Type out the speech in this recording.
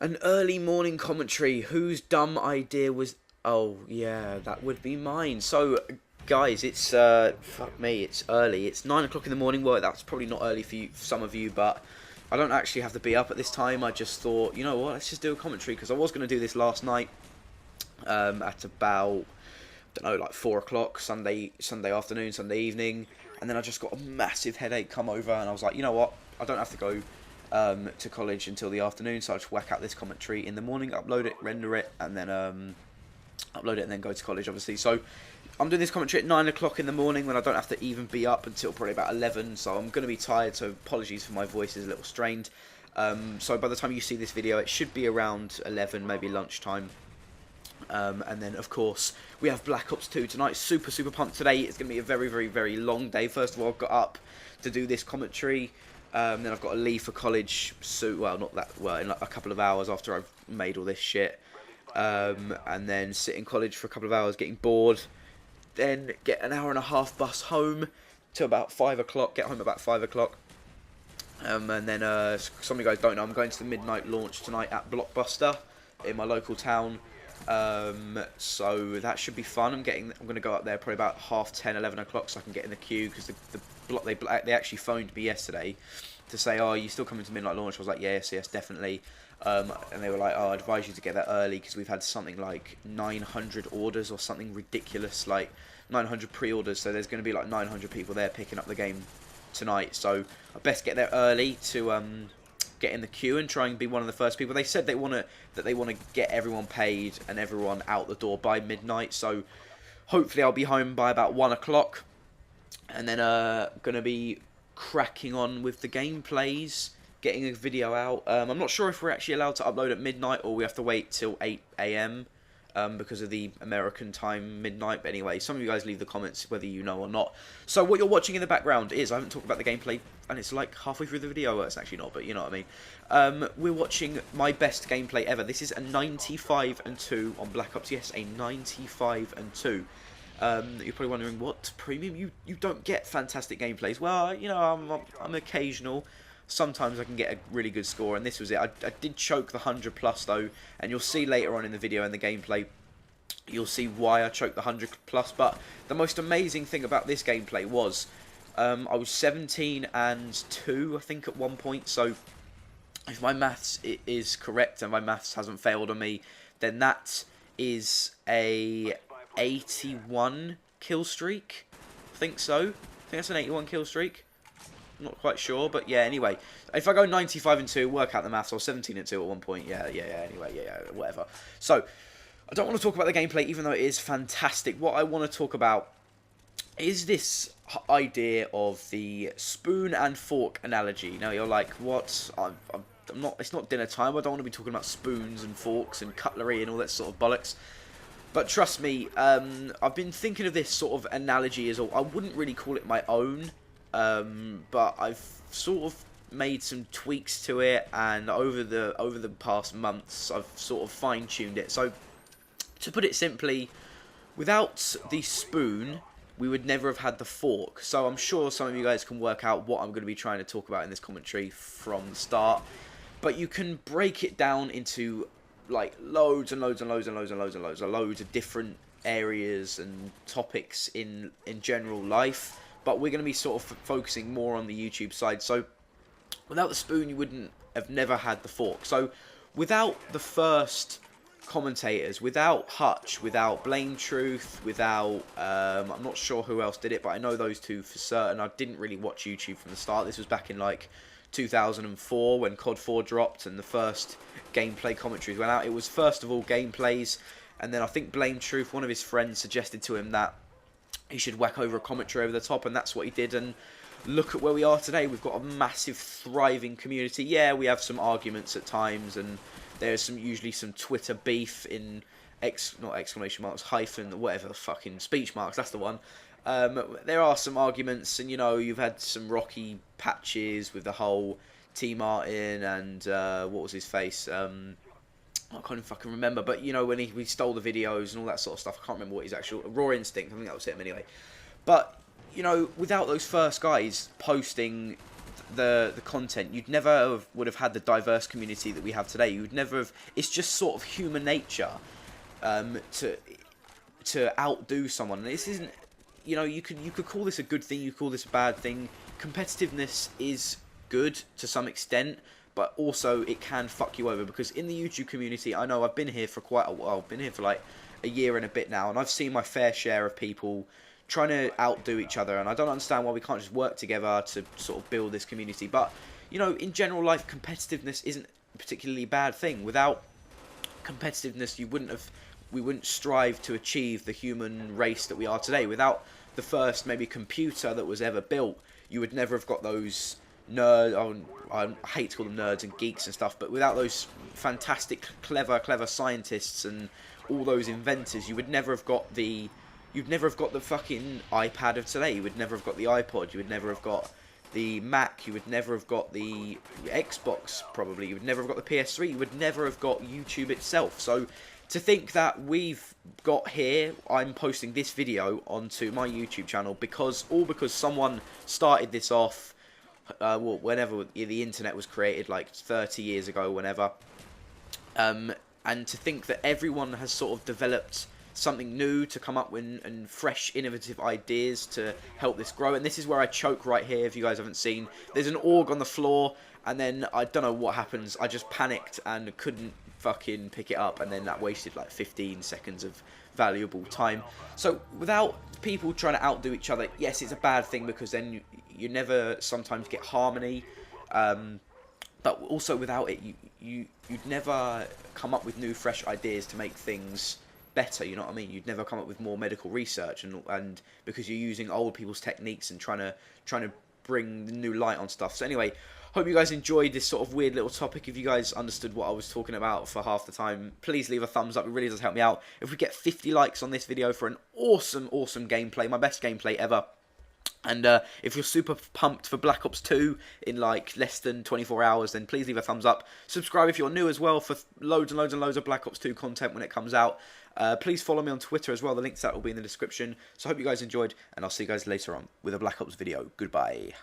An early morning commentary. Whose dumb idea was? Oh yeah, that would be mine. So, guys, it's fuck me, it's early. It's 9 o'clock in the morning. Well, that's probably not early for you, for some of you, but I don't actually have to be up at this time. I just thought, you know what, let's just do a commentary because I was going to do this last night at about, I don't know, like 4 o'clock Sunday afternoon, Sunday evening, and then I just got a massive headache come over, and I was like, you know what, I don't have to go to college until the afternoon, so I just whack out this commentary in the morning, upload it, render it, and then upload it, and then go to college, obviously. So I'm doing this commentary at 9 o'clock in the morning when I don't have to even be up until probably about 11, so I'm going to be tired, so apologies for my voice is a little strained. So by the time you see this video, it should be around 11, maybe lunchtime. And then, of course, we have Black Ops 2 tonight. Super, super pumped today. It's going to be a very, very, very long day. First of all, I've got up to do this commentary. Then I've got to leave for college. So, well, not that well, in like a couple of hours after I've made all this shit. And then sit in college for a couple of hours, getting bored. Then get an hour and a half bus home to about 5 o'clock. Get home about 5 o'clock. And then, some of you guys don't know, I'm going to the midnight launch tonight at Blockbuster in my local town. So that should be fun. I'm going to go up there probably about 10:30, 11 o'clock, so I can get in the queue, because they actually phoned me yesterday to say, oh, are you still coming to midnight launch? I was like, yes, definitely. And they were like, oh, I advise you to get there early, because we've had something like 900 orders or something ridiculous, like 900 pre-orders, so there's going to be like 900 people there picking up the game tonight, so I best get there early to get in the queue and try and be one of the first people. They said they want to get everyone paid and everyone out the door by midnight, so hopefully I'll be home by about 1 o'clock, and then gonna be cracking on with the gameplays, getting a video out. I'm not sure if we're actually allowed to upload at midnight or we have to wait till 8 AM. Because of the American time midnight. But anyway, some of you guys leave the comments whether you know or not. So what you're watching in the background is, I haven't talked about the gameplay, and it's like halfway through the video. Well, it's actually not, but you know what I mean. We're watching my best gameplay ever. This is a 95-2 on Black Ops. Yes, a 95-2. You're probably wondering, what, Premium? You don't get fantastic gameplays. Well, you know, I'm occasional. Sometimes I can get a really good score, and this was it. I did choke the 100 plus though, and you'll see later on in the video and the gameplay, you'll see why I choked the 100 plus. But the most amazing thing about this gameplay was, I was 17-2, I think, at one point. So if my maths is correct and my maths hasn't failed on me, then that is a 81 kill streak. I think so. I think that's an 81 kill streak. Not quite sure, but yeah, anyway. If I go 95-2, work out the maths, or 17-2 at one point, anyway, whatever. So, I don't want to talk about the gameplay, even though it is fantastic. What I want to talk about is this idea of the spoon and fork analogy. Now, you're like, what? I'm not, it's not dinner time, I don't want to be talking about spoons and forks and cutlery and all that sort of bollocks. But trust me, I've been thinking of this sort of analogy as I wouldn't really call it my own. But I've sort of made some tweaks to it, and over the past months I've sort of fine-tuned it. So, to put it simply, without the spoon, we would never have had the fork. So I'm sure some of you guys can work out what I'm going to be trying to talk about in this commentary from the start. But you can break it down into like loads and loads and loads and loads and loads and loads and loads of different areas and topics in general life. But we're going to be sort of focusing more on the YouTube side. So, without the spoon, you wouldn't have never had the fork. So, without the first commentators, without Hutch, without Blame Truth, without, I'm not sure who else did it, but I know those two for certain. I didn't really watch YouTube from the start. This was back in like 2004 when COD 4 dropped and the first gameplay commentaries went out. It was first of all gameplays, and then I think Blame Truth, one of his friends, suggested to him that he should whack over a commentary over the top, and that's what he did. And look at where we are today. We've got a massive, thriving community. Yeah, we have some arguments at times, and there's usually some Twitter beef in not exclamation marks, hyphen, whatever the fucking speech marks. That's the one. There are some arguments, and you know, you've had some rocky patches with the whole T Martin and what was his face. I can't even fucking remember, but you know, when we stole the videos and all that sort of stuff, I can't remember what his actual, Raw Instinct, I think that was him anyway. But, you know, without those first guys posting the content, you'd never would have had the diverse community that we have today. You'd never have. It's just sort of human nature to outdo someone. And this isn't, you know, you could call this a good thing, you could call this a bad thing. Competitiveness is good to some extent, but also it can fuck you over, because in the YouTube community, I know I've been here for quite a while. I've been here for like a year and a bit now, and I've seen my fair share of people trying to outdo each other, and I don't understand why we can't just work together to sort of build this community. But, you know, in general life, competitiveness isn't a particularly bad thing. Without competitiveness, we wouldn't strive to achieve the human race that we are today. Without the first maybe computer that was ever built, you would never have got those I hate to call them nerds and geeks and stuff, but without those fantastic, clever scientists and all those inventors, you would never have got the fucking iPad of today. You would never have got the iPod. You would never have got the Mac. You would never have got the Xbox, probably. You would never have got the PS3. You would never have got YouTube itself. So to think that we've got here, I'm posting this video onto my YouTube channel because someone started this off, whenever the internet was created, like 30 years ago, whenever. And to think that everyone has sort of developed something new to come up with, and fresh, innovative ideas to help this grow. And this is where I choke right here, if you guys haven't seen. There's an org on the floor, and then I don't know what happens. I just panicked and couldn't fucking pick it up, and then that wasted like 15 seconds of valuable time. So without people trying to outdo each other, yes, it's a bad thing, because then you never sometimes get harmony. But also without it, you'd never come up with new, fresh ideas to make things better, you know what I mean? You'd never come up with more medical research, and because you're using old people's techniques and trying to bring the new light on stuff. So anyway, hope you guys enjoyed this sort of weird little topic. If you guys understood what I was talking about for half the time, please leave a thumbs up. It really does help me out. If we get 50 likes on this video for an awesome gameplay, my best gameplay ever. And if you're super pumped for Black Ops 2 in like less than 24 hours, then please leave a thumbs up. Subscribe if you're new as well for loads and loads of Black Ops 2 content when it comes out. Please follow me on Twitter as well. The link to that will be in the description. So I hope you guys enjoyed, and I'll see you guys later on with a Black Ops video. Goodbye.